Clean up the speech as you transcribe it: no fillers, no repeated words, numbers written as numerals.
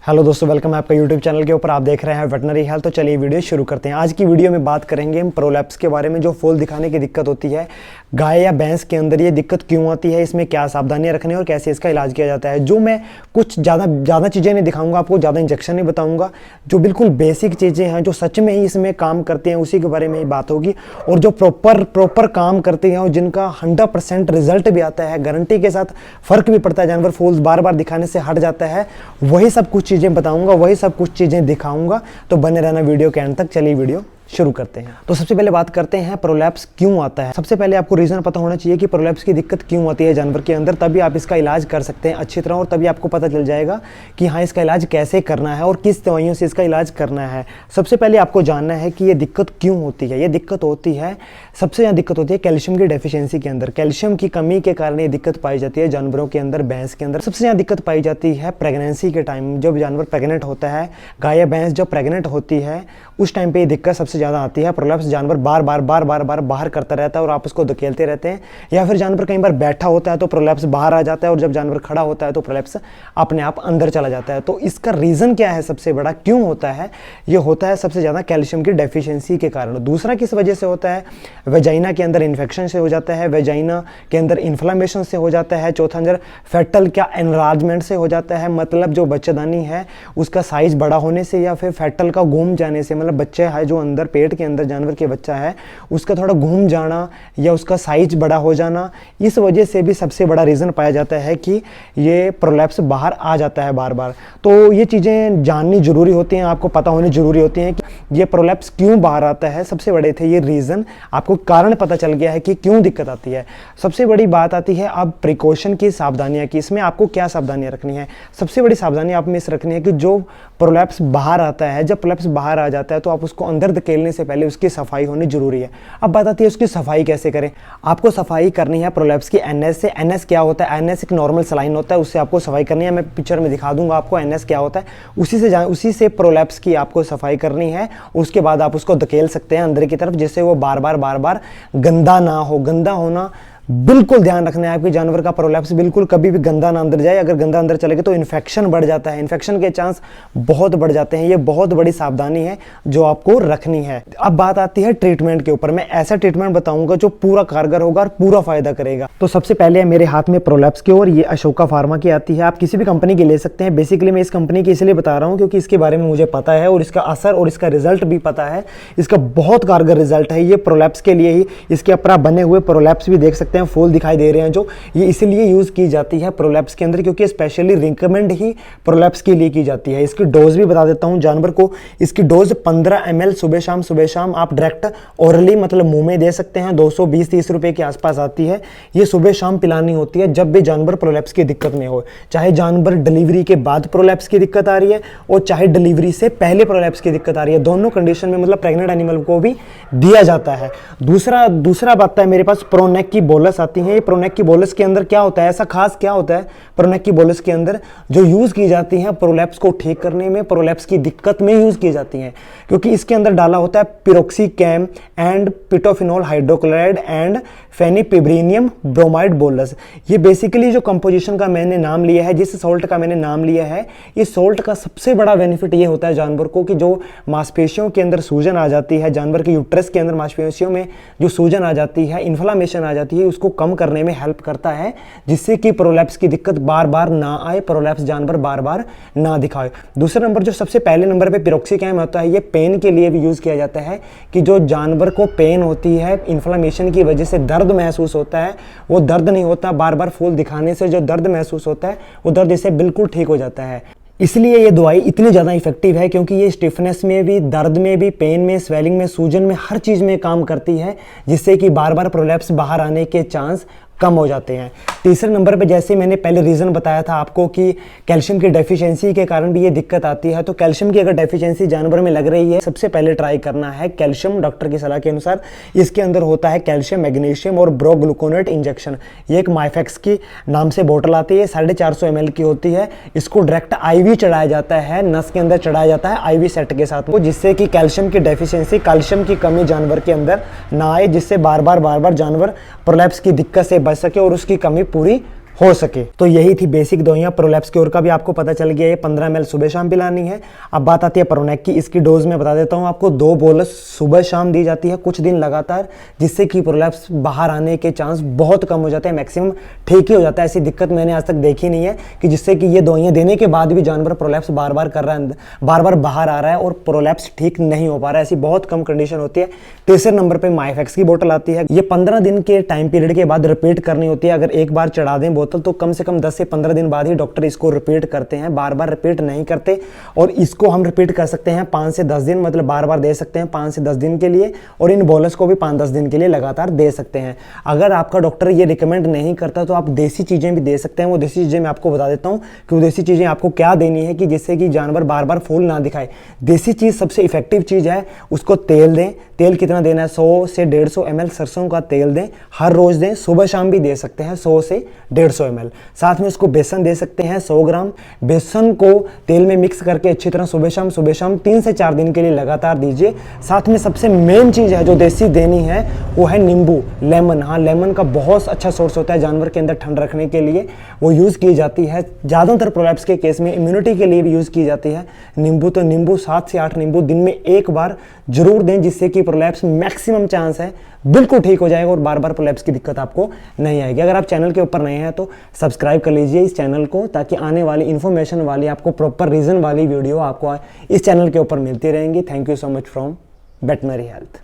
Hello दोस्तों, welcome है आपका यूट्यूब चैनल के ऊपर। आप देख रहे हैं वेटनरी हेल्थ। तो चलिए वीडियो शुरू करते हैं। आज की वीडियो में बात करेंगे हम प्रोलैप्स के बारे में। जो फूल दिखाने की दिक्कत होती है गाय या भैंस के अंदर, ये दिक्कत क्यों आती है, इसमें क्या सावधानियां रखनी है और कैसे इसका इलाज किया जाता है। जो मैं कुछ ज़्यादा चीज़ें नहीं दिखाऊंगा आपको, ज़्यादा इंजेक्शन नहीं बताऊँगा। जो बिल्कुल बेसिक चीज़ें हैं जो सच में ही इसमें काम करते हैं उसी के बारे में ही बात होगी। और जो प्रॉपर काम करते हैं और जिनका 100% रिजल्ट भी आता है, गारंटी के साथ फ़र्क भी पड़ता है, जानवर फूल बार बार दिखाने से हट जाता है, वही सब कुछ चीज़ें बताऊंगा, वही सब कुछ चीज़ें दिखाऊंगा। तो बने रहना वीडियो के एंड तक। चलिए वीडियो शुरू करते हैं। तो सबसे पहले बात करते हैं प्रोलैप्स क्यों आता है। सबसे पहले आपको रीज़न पता होना चाहिए कि प्रोलैप्स की दिक्कत क्यों आती है जानवर के अंदर, तभी आप इसका इलाज कर सकते हैं अच्छी तरह। और तभी आपको पता चल जाएगा कि हाँ, इसका इलाज कैसे करना है और किस दवाइयों से इसका इलाज करना है। सबसे पहले आपको जानना है कि ये दिक्कत क्यों होती है। ये दिक्कत होती है, सबसे ज़्यादा दिक्कत होती है कैल्शियम की डेफिशिएंसी के अंदर। कैल्शियम की कमी के कारण ये दिक्कत पाई जाती है जानवरों के अंदर, भैंस के अंदर। सबसे ज़्यादा दिक्कत पाई जाती है प्रेगनेंसी के टाइम। जब जानवर प्रेग्नेंट होता है, गाय या भैंस जब प्रेग्नेंट होती है, उस टाइम पे ये दिक्कत सबसे ज़्यादा आती है। प्रोलैप्स जानवर बार बार बाहर करता रहता है और आप उसको धकेलते रहते हैं, या फिर जानवर कई बार बैठा होता है तो प्रोलैप्स बाहर आ जाता है, और जब जानवर खड़ा होता है तो प्रोलैप्स अपने आप अंदर चला जाता है। तो इसका रीज़न क्या है, सबसे बड़ा क्यों होता है? ये होता है सबसे ज़्यादा कैल्शियम की डेफिशिएंसी के कारण। दूसरा किस वजह से होता है? वेजाइना के अंदर इन्फेक्शन से हो जाता है, वेजाइना के अंदर इन्फ्लामेशन से हो जाता है। चौथा अंदर फैटल क्या एनलार्जमेंट से हो जाता है, मतलब जो बच्चेदानी है उसका साइज बड़ा होने से, या फिर फैटल का घूम जाने से, मतलब बच्चा है जो अंदर पेट के अंदर जानवर के बच्चा है उसका थोड़ा घूम जाना या उसका साइज बड़ा हो जाना। इस वजह से भी सबसे बड़ा रीज़न पाया जाता है कि ये प्रोलैप्स बाहर आ जाता है बार बार। तो ये चीज़ें जाननी जरूरी होती हैं, आपको पता होनी जरूरी होती हैं कि ये प्रोलैप्स क्यों बाहर आता है। सबसे बड़े थे ये रीज़न, आपको कारण पता चल गया है कि क्यों दिक्कत आती है। सबसे बड़ी बात आती है अब प्रिकॉशन की, सावधानियाँ की। इसमें आपको क्या सावधानियाँ रखनी है? सबसे बड़ी सावधानी आप में इस रखनी है कि जो प्रोलैप्स बाहर आता है, जब प्रोलैप्स बाहर आ जाता है तो आप उसको अंदर धकेलने से पहले उसकी सफाई होनी जरूरी है। अब बात आती है उसकी सफाई कैसे करें। आपको सफाई करनी है प्रोलैप्स की एनएस से। एनएस क्या होता है? एनएस एक नॉर्मल सलाइन होता है, उससे आपको सफाई करनी है। मैं पिक्चर में दिखा दूंगा आपको एनएस क्या होता है। उसी से प्रोलैप्स की आपको सफाई करनी है। उसके बाद आप उसको धकेल सकते हैं अंदर की तरफ, जिससे वो बार बार गंदा ना हो। गंदा होना बिल्कुल ध्यान रखना है आपके जानवर का। प्रोलैप्स बिल्कुल कभी भी गंदा ना अंदर जाए। अगर गंदा अंदर चलेगा तो इन्फेक्शन बढ़ जाता है, इन्फेक्शन के चांस बहुत बढ़ जाते हैं। ये बहुत बड़ी सावधानी है जो आपको रखनी है। अब बात आती है ट्रीटमेंट के ऊपर। मैं ऐसा ट्रीटमेंट बताऊंगा जो पूरा कारगर होगा और पूरा फायदा करेगा। तो सबसे पहले मेरे हाथ में प्रोलैप्स की, और ये अशोका फार्मा की आती है। आप किसी भी कंपनी की ले सकते हैं। बेसिकली मैं इस कंपनी की इसलिए बता रहा हूँ क्योंकि इसके बारे में मुझे पता है और इसका असर और इसका रिजल्ट भी पता है। इसका बहुत कारगर रिजल्ट है। ये प्रोलैप्स के लिए ही, इसके ऊपर आप बने हुए प्रोलैप्स भी देख सकते हैं, फूल दिखाई दे रहे हैं जो, ये इसलिए यूज की जाती है प्रोलैप्स के अंदर क्योंकि स्पेशली रिकमेंड ही प्रोलैप्स के लिए की जाती है। इसकी डोज भी बता देता हूं जानवर को। इसकी डोज 15 ml सुबह शाम आप डायरेक्ट ओरली, मतलब मुंह में दे सकते हैं। 220-30 रुपए के आसपास आती है। ये सुबह शाम पिलानी होती है जब भी जानवर प्रोलैप्स की दिक्कत में हो। चाहे जानवर डिलीवरी के बाद प्रोलैप्स की दिक्कत आ रही है और चाहे डिलीवरी से पहले प्रोलैप्स की दिक्कत आ रही है, दोनों कंडीशन में मतलब प्रेग्नेंट एनिमल को भी दिया जाता है। दूसरा बात है, मेरे पास प्रोनेक की बोलस आती है। प्रोनेक की बोलस के अंदर क्या होता है, ऐसा खास क्या होता है प्रोनेक की बोलस के अंदर, जो यूज की जाती है प्रोलैप्स को ठीक करने में, प्रोलैप्स की दिक्कत में यूज की जाती हैं, क्योंकि इसके अंदर डाला होता है piroxicam and pitofenone hydrochloride and fenpiverinium bromide bolus. ये बेसिकली जो कंपोजिशन का मैंने नाम लिया है, जिस सॉल्ट का मैंने नाम लिया है, इस सॉल्ट का सबसे बड़ा बेनिफिट ये होता है जानवर को कि जो मांसपेशियों के अंदर सूजन आ जाती है, जानवर के यूट्रस के अंदर मांसपेशियों में जो सूजन आ जाती है, इन्फ्लामेशन आ जाती है, उसको कम करने में हेल्प करता है, जिससे कि प्रोलैप्स की दिक्कत बार बार ना आए, प्रोलैप्स जानवर बार बार ना दिखाए। दूसरा नंबर, जो सबसे पहले नंबर पे पिरोक्सीकैम होता है, ये पेन के लिए भी यूज किया जाता है कि जो जानवर को पेन होती है, इन्फ्लामेशन की वजह से दर्द महसूस होता है, वो दर्द नहीं होता। बार बार फूल दिखाने से जो दर्द महसूस होता है वो दर्द इससे बिल्कुल ठीक हो जाता है। इसलिए ये दवाई इतनी ज़्यादा इफेक्टिव है क्योंकि ये स्टिफनेस में भी, दर्द में भी, पेन में, स्वेलिंग में, सूजन में, हर चीज़ में काम करती है, जिससे कि बार बार प्रोलैप्स बाहर आने के चांस कम हो जाते हैं। तीसरे नंबर पे, जैसे मैंने पहले रीज़न बताया था आपको कि कैल्शियम की डेफिशिएंसी के कारण भी ये दिक्कत आती है, तो कैल्शियम की अगर डेफिशिएंसी जानवर में लग रही है, सबसे पहले ट्राई करना है कैल्शियम। डॉक्टर की सलाह के अनुसार इसके अंदर होता है कैल्शियम, मैग्नीशियम और ब्रोग्लूकोनेट इंजेक्शन। ये एक माइफेक्स की नाम से बोतल आती है, 450 ml की होती है। इसको डायरेक्ट IV चढ़ाया जाता है, नस के अंदर चढ़ाया जाता है IV सेट के साथ, जिससे कि कैल्शियम की डेफिशिएंसी, कैल्शियम की कमी जानवर के अंदर ना आए, जिससे बार बार जानवर प्रोलैप्स की दिक्कत से बच सके और उसकी कमी पूरी हो सके। तो यही थी बेसिक दवाइयाँ। प्रोलैप्स क्योर का भी आपको पता चल गया, ये 15 ml सुबह शाम पिलानी है। अब बात आती है प्रोनेक की। इसकी डोज में बता देता हूँ आपको, 2 बोलस सुबह शाम दी जाती है कुछ दिन लगातार, जिससे कि प्रोलैप्स बाहर आने के चांस बहुत कम हो जाते हैं, मैक्सिमम ठीक ही हो जाता है। ऐसी दिक्कत मैंने आज तक देखी नहीं है कि जिससे कि ये दवाइयाँ देने के बाद भी जानवर प्रोलैप्स बार बार कर रहा है, बार बार बाहर आ रहा है और प्रोलैप्स ठीक नहीं हो पा रहा है। ऐसी बहुत कम कंडीशन होती है। तीसरे नंबर पर माइफेक्स की बोतल आती है। ये 15 दिन के टाइम पीरियड के बाद रिपीट करनी होती है। अगर एक बार चढ़ा दें बोतल तो कम से कम 10 से 15 दिन बाद ही डॉक्टर इसको रिपीट करते हैं, बार बार रिपीट नहीं करते। और इसको हम रिपीट कर सकते हैं 5 से 10 दिन, मतलब बार बार दे सकते हैं 5 से 10 दिन के लिए। और इन बोलस को भी 5-10 दिन के लिए लगातार दे सकते हैं। अगर आपका डॉक्टर ये रिकमेंड नहीं करता तो आप देसी चीज़ें भी दे सकते हैं। वो देसी चीज़ें मैं आपको बता देता हूँ कि वो देसी चीज़ें आपको क्या देनी है कि जिससे कि जानवर बार बार फूल ना दिखाए। देसी चीज़ सबसे इफेक्टिव चीज़ है। उसको तेल दें। तेल कितना देना है? 100 से 150 ml सरसों का तेल दें, हर रोज दें। सुबह शाम भी दे सकते हैं 100 से 150 ml। साथ में उसको बेसन दे सकते हैं 100 ग्राम। बेसन को तेल में मिक्स करके अच्छी तरह सुबह शाम 3 से 4 दिन के लिए लगातार दीजिए। साथ में सबसे मेन चीज़ है जो देसी देनी है वो है नींबू, लेमन। हाँ, लेमन का बहुत अच्छा सोर्स होता है जानवर के अंदर ठंड रखने के लिए, वो यूज़ की जाती है। ज़्यादातर प्रोलैप्स के केस में इम्यूनिटी के लिए भी यूज़ की जाती है नींबू। तो नींबू 7 से 8 नींबू दिन में एक बार जरूर दें, जिससे कि प्रोलैप्स मैक्सिमम चांस है बिल्कुल ठीक हो जाएगा और बार बार प्रोलैप्स की दिक्कत आपको नहीं आएगी। अगर आप चैनल के ऊपर नए हैं तो सब्सक्राइब कर लीजिए इस चैनल को, ताकि आने वाली इन्फॉर्मेशन वाली आपको प्रॉपर रीजन वाली वीडियो आपको इस चैनल के ऊपर मिलती रहेंगी। Thank you so much from veterinary health.